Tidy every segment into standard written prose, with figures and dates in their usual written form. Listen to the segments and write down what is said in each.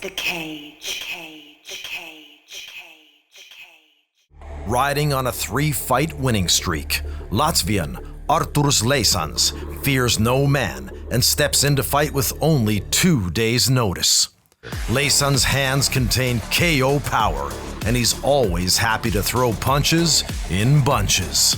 the cage. Riding on a 3-fight winning streak, Latvian Arturs Leisans fears no man and steps in to fight with only 2 days' notice. Leisans' hands contain KO power, and he's always happy to throw punches in bunches.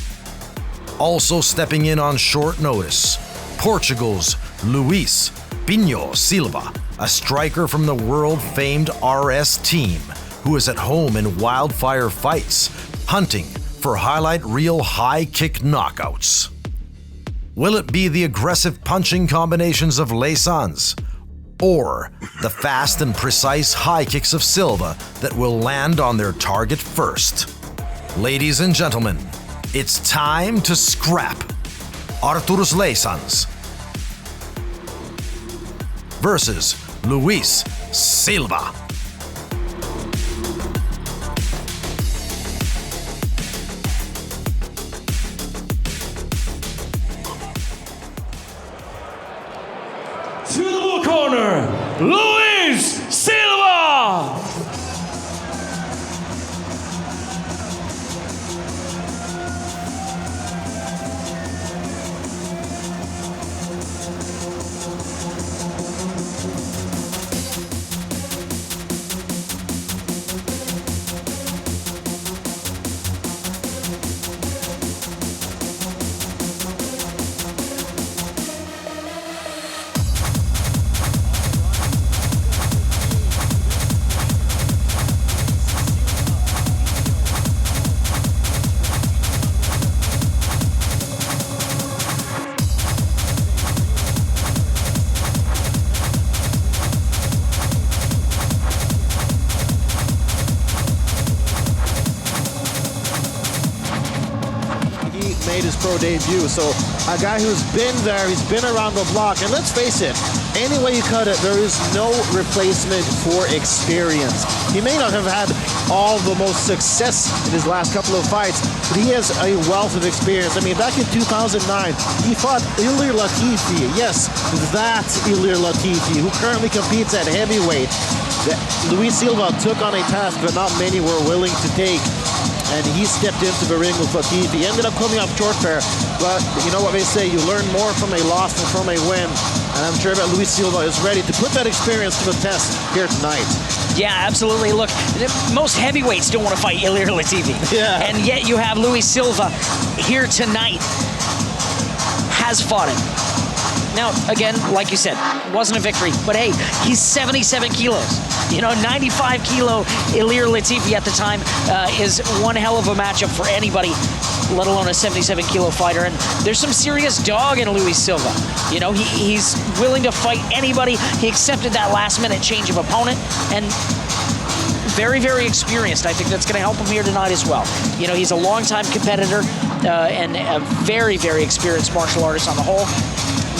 Also stepping in on short notice, Portugal's Luis Pinho Silva, a striker from the world-famed RS team, who is at home in wildfire fights, hunting for highlight reel high kick knockouts. Will it be the aggressive punching combinations of Leisans, or the fast and precise high kicks of Silva that will land on their target first? Ladies and gentlemen, it's time to scrap. Arturs Leisans versus Luis Silva. To the blue corner, Luis Silva! Made his pro debut, so a guy who's been there, he's been around the block, and let's face it, any way you cut it, there is no replacement for experience. He may not have had all the most success in his last couple of fights, but he has a wealth of experience. I mean, back in 2009, he fought Ilir Latifi. Yes, that Ilir Latifi, who currently competes at heavyweight. Luis Silva took on a task that not many were willing to take, and he stepped into the ring with Latifi. He ended up coming up short there, but you know what they say, you learn more from a loss than from a win, and I'm sure that Luis Silva is ready to put that experience to the test here tonight. Yeah, absolutely. Look, most heavyweights don't want to fight Ilir Latifi. Yeah. And yet you have Luis Silva here tonight, has fought him. Now, again, like you said, wasn't a victory, but hey, he's 77 kilos. You know, 95 kilo Ilir Latifi at the time is one hell of a matchup for anybody, let alone a 77 kilo fighter. And there's some serious dog in Luis Silva. You know, he's willing to fight anybody. He accepted that last minute change of opponent, and very, very experienced. I think that's going to help him here tonight as well. You know, he's a longtime competitor and a very, very experienced martial artist on the whole.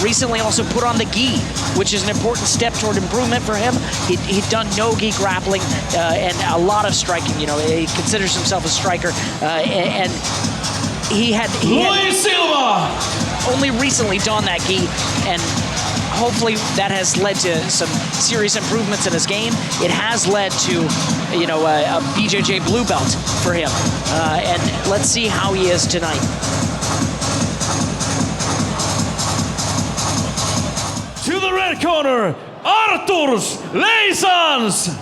Recently also put on the gi, which is an important step toward improvement for him. He'd done no gi grappling and a lot of striking. You know, he considers himself a striker, and he had Luis Silva only recently donned that gi, and hopefully that has led to some serious improvements in his game. It has led to, you know, a BJJ blue belt for him, and let's see how he is tonight. to the red corner, Arturs Leisans.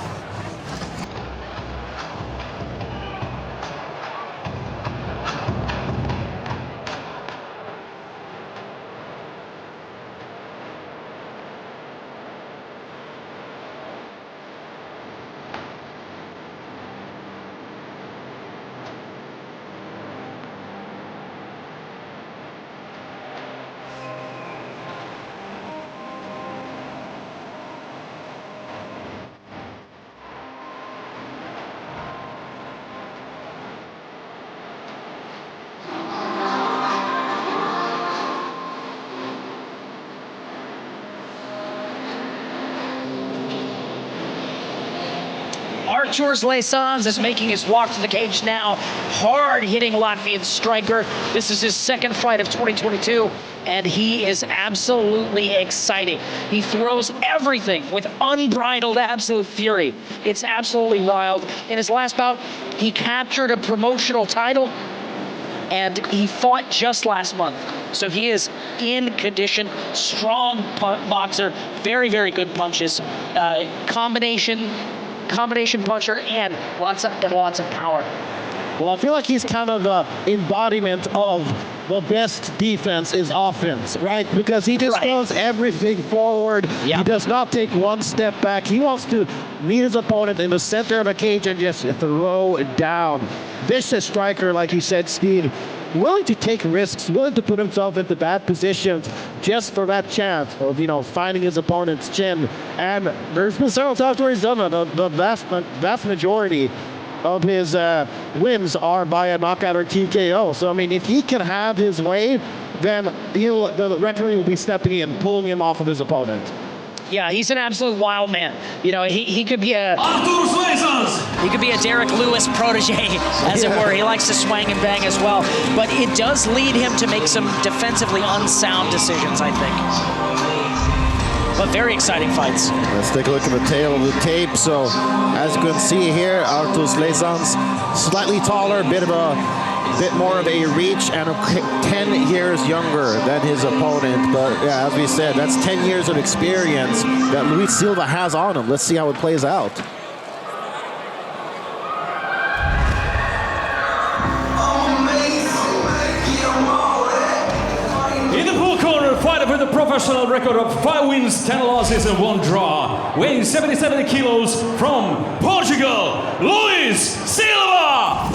Arturs Leisans is making his walk to the cage now. Hard-hitting Latvian striker. This is his second fight of 2022, and he is absolutely exciting. He throws everything with unbridled absolute fury. It's absolutely wild. In his last bout, he captured a promotional title, and he fought just last month. So he is in condition, strong boxer, very, very good punches, combination puncher, and lots of power. Well, I feel like he's kind of the embodiment of the best defense is offense, right? Because he just throws everything forward. Yep. He does not take one step back. He wants to meet his opponent in the center of the cage and just throw it down. Vicious striker, like you said, Steve. Willing to take risks, willing to put himself into bad positions just for that chance of, finding his opponent's chin. And there's been several times where he's done it. The vast majority of his wins are by a knockout or TKO. So, I mean, if he can have his way, then the referee will be stepping in, pulling him off of his opponent. Yeah, he's an absolute wild man. He could be a Arturs Leisans! he could be a Derek Lewis protege, as it were. He likes to swang and bang as well. But it does lead him to make some defensively unsound decisions, I think. But very exciting fights. Let's take a look at the tail of the tape. So, as you can see here, Arturs Leisans, slightly taller, bit more of a reach, and 10 years younger than his opponent. But yeah, as we said, that's 10 years of experience that Luis Silva has on him. Let's see how it plays out. In the blue corner, fighter with a professional record of 5 wins, 10 losses, and 1 draw. Weighing 77 kilos from Portugal, Luis Silva!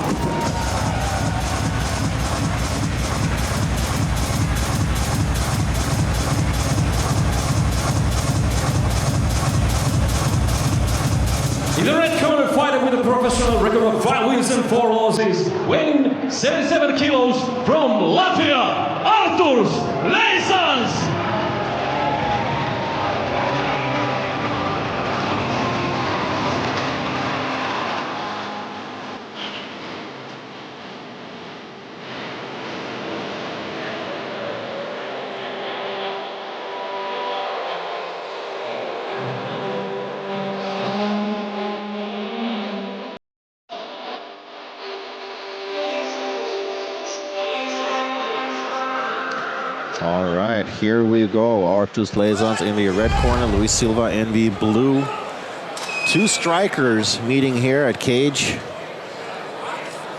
In the red corner, fighter with a professional record of 5 wins and 4 losses, weighing 77 kilos from Latvia, Arturs Leisans! All right, here we go. Arturs Leisans in the red corner, Luis Silva in the blue. 2 strikers meeting here at cage.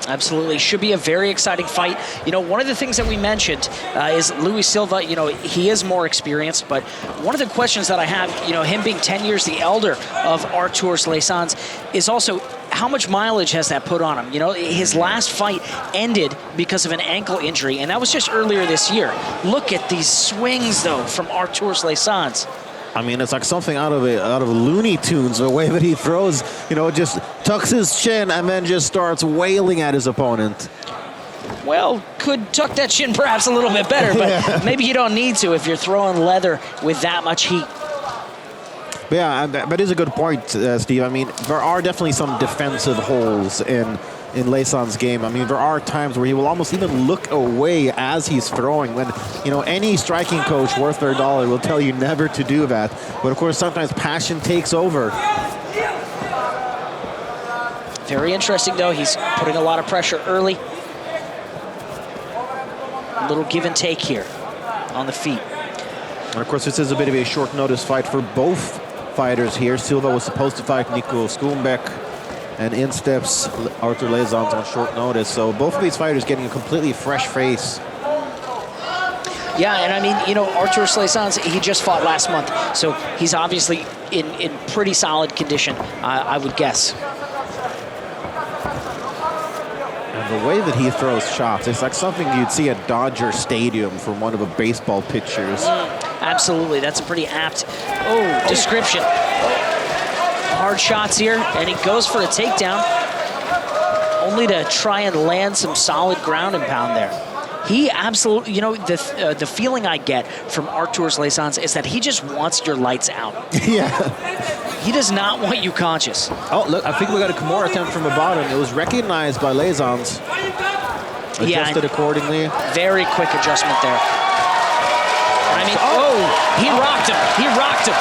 Absolutely. Should be a very exciting fight. One of the things that we mentioned is Luis Silva, he is more experienced, but one of the questions that I have, him being 10 years the elder of Arturs Leisans, is also how much mileage has that put on him? His last fight ended because of an ankle injury, and that was just earlier this year. Look at these swings, though, from Arturs Leisans. I mean, it's like something out of Looney Tunes, the way that he throws, just tucks his chin and then just starts wailing at his opponent. Well, could tuck that chin perhaps a little bit better, but maybe you don't need to if you're throwing leather with that much heat. Yeah, that is a good point, Steve. I mean, there are definitely some defensive holes in Leisans' game. I mean, there are times where he will almost even look away as he's throwing when, any striking coach worth their dollar will tell you never to do that. But of course, sometimes passion takes over. Very interesting, though. He's putting a lot of pressure early. A little give and take here on the feet. And of course, this is a bit of a short notice fight for both fighters here. Silva was supposed to fight Nico Skulmbek, and in steps Arturs Leisans on short notice. So both of these fighters getting a completely fresh face. Yeah, and I mean, Arturs Leisans, he just fought last month, so he's obviously in pretty solid condition, I would guess. And the way that he throws shots, it's like something you'd see at Dodger Stadium from one of the baseball pitchers. Absolutely, that's a pretty apt description. Hard shots here, and he goes for a takedown, only to try and land some solid ground and pound there. He absolutely, the feeling I get from Arturs Leisans is that he just wants your lights out. Yeah. He does not want you conscious. Oh, look, I think we got a Kimura attempt from the bottom. It was recognized by Leisans. Adjusted accordingly. Very quick adjustment there. I mean, he rocked him. He rocked him.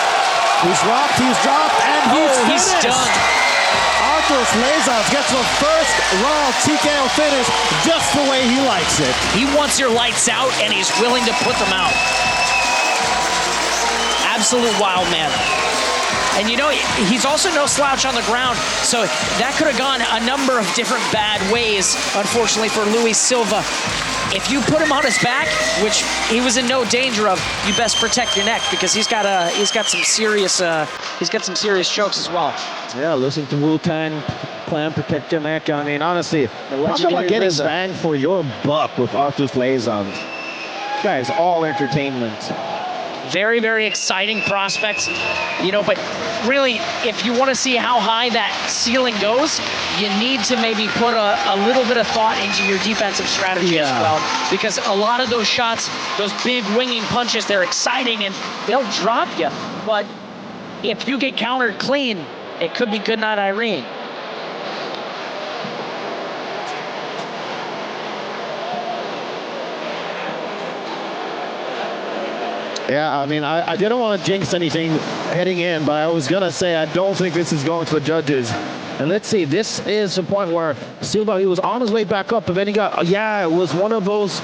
He's rocked, he's dropped, and he's done. Arturs Leisans gets the first round TKO finish just the way he likes it. He wants your lights out, and he's willing to put them out. Absolute wild man. And you know, he's also no slouch on the ground, so that could have gone a number of different bad ways, unfortunately, for Luis Silva. If you put him on his back, which he was in no danger of, you best protect your neck because he's got some serious chokes as well. Yeah, listen to Wu-Tang Clan, protect your neck. I mean, honestly, talk about getting bang for your buck with Arturs Leisans. This guy is all entertainment. Very, very exciting prospects, you know, but really, if you want to see how high that ceiling goes, you need to maybe put a little bit of thought into your defensive strategy as well, because a lot of those shots, those big winging punches, they're exciting and they'll drop you, but if you get countered clean, it could be good night, Irene. Yeah, I mean, I didn't want to jinx anything heading in, but I was going to say I don't think this is going to the judges. And let's see, this is the point where Silva, he was on his way back up, but then he got, it was one of those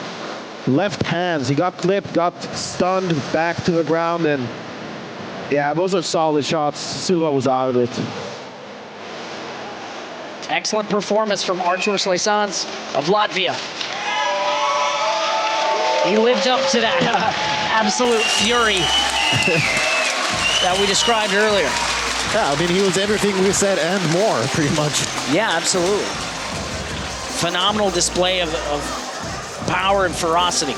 left hands. He got clipped, got stunned back to the ground, and those are solid shots. Silva was out of it. Excellent performance from Arturs Leisans of Latvia. He lived up to that absolute fury that we described earlier. Yeah, I mean, he was everything we said and more, pretty much. Yeah, absolutely. Phenomenal display of power and ferocity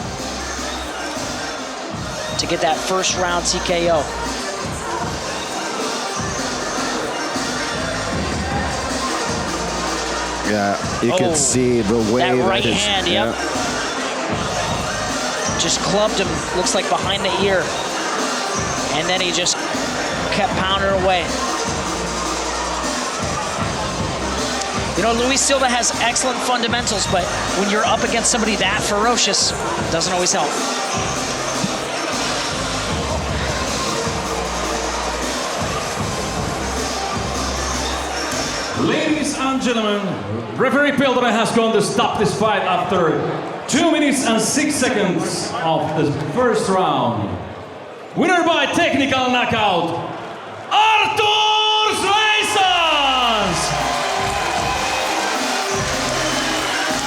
to get that first round TKO. Yeah, you can see the way that right hand, just clubbed him, looks like behind the ear. And then he just kept pounding away. You know, Luis Silva has excellent fundamentals, but when you're up against somebody that ferocious, it doesn't always help. Ladies and gentlemen, referee Peltonen has gone to stop this fight after 2 minutes and 6 seconds of the first round. Winner by technical knockout, Arturs Leisans!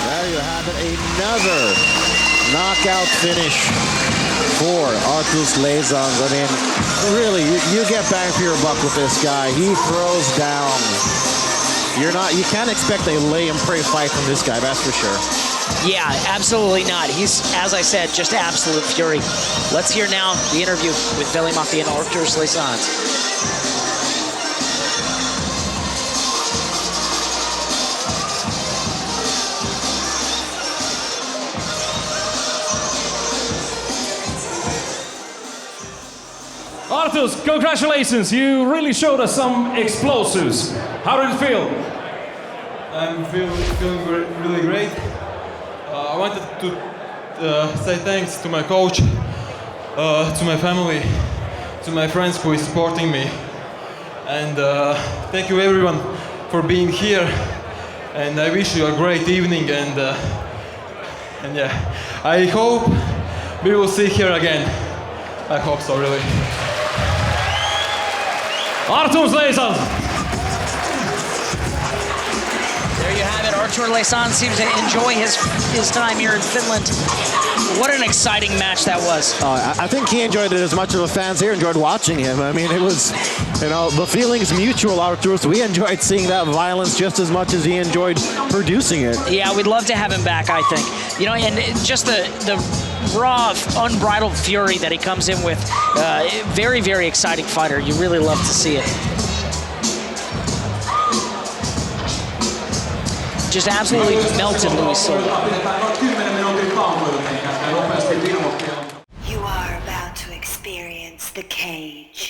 There you have it, another knockout finish for Arturs Leisans. I mean, really, you get bang for your buck with this guy. He throws down. You can't expect a lay and pray fight from this guy, that's for sure. Yeah, absolutely not. He's, as I said, just absolute fury. Let's hear now the interview with Veli Mafia and Arturs Leisans. Arturs, congratulations. You really showed us some explosives. How did it feel? I'm feeling really great. I wanted to say thanks to my coach, to my family, to my friends who is supporting me. And thank you everyone for being here. And I wish you a great evening. And yeah, I hope we will see here again. I hope so, really. Arturs Leisans! There you have it. Arturs Leisans seems to enjoy his time here in Finland. What an exciting match that was. I think he enjoyed it as much as the fans here enjoyed watching him. I mean, it was, the feeling's mutual, Arturs. We enjoyed seeing that violence just as much as he enjoyed producing it. Yeah, we'd love to have him back, I think. And just the raw, unbridled fury that he comes in with. Very, very exciting fighter. You really love to see it. Just absolutely melted Luis Silva. You are about to experience the cage.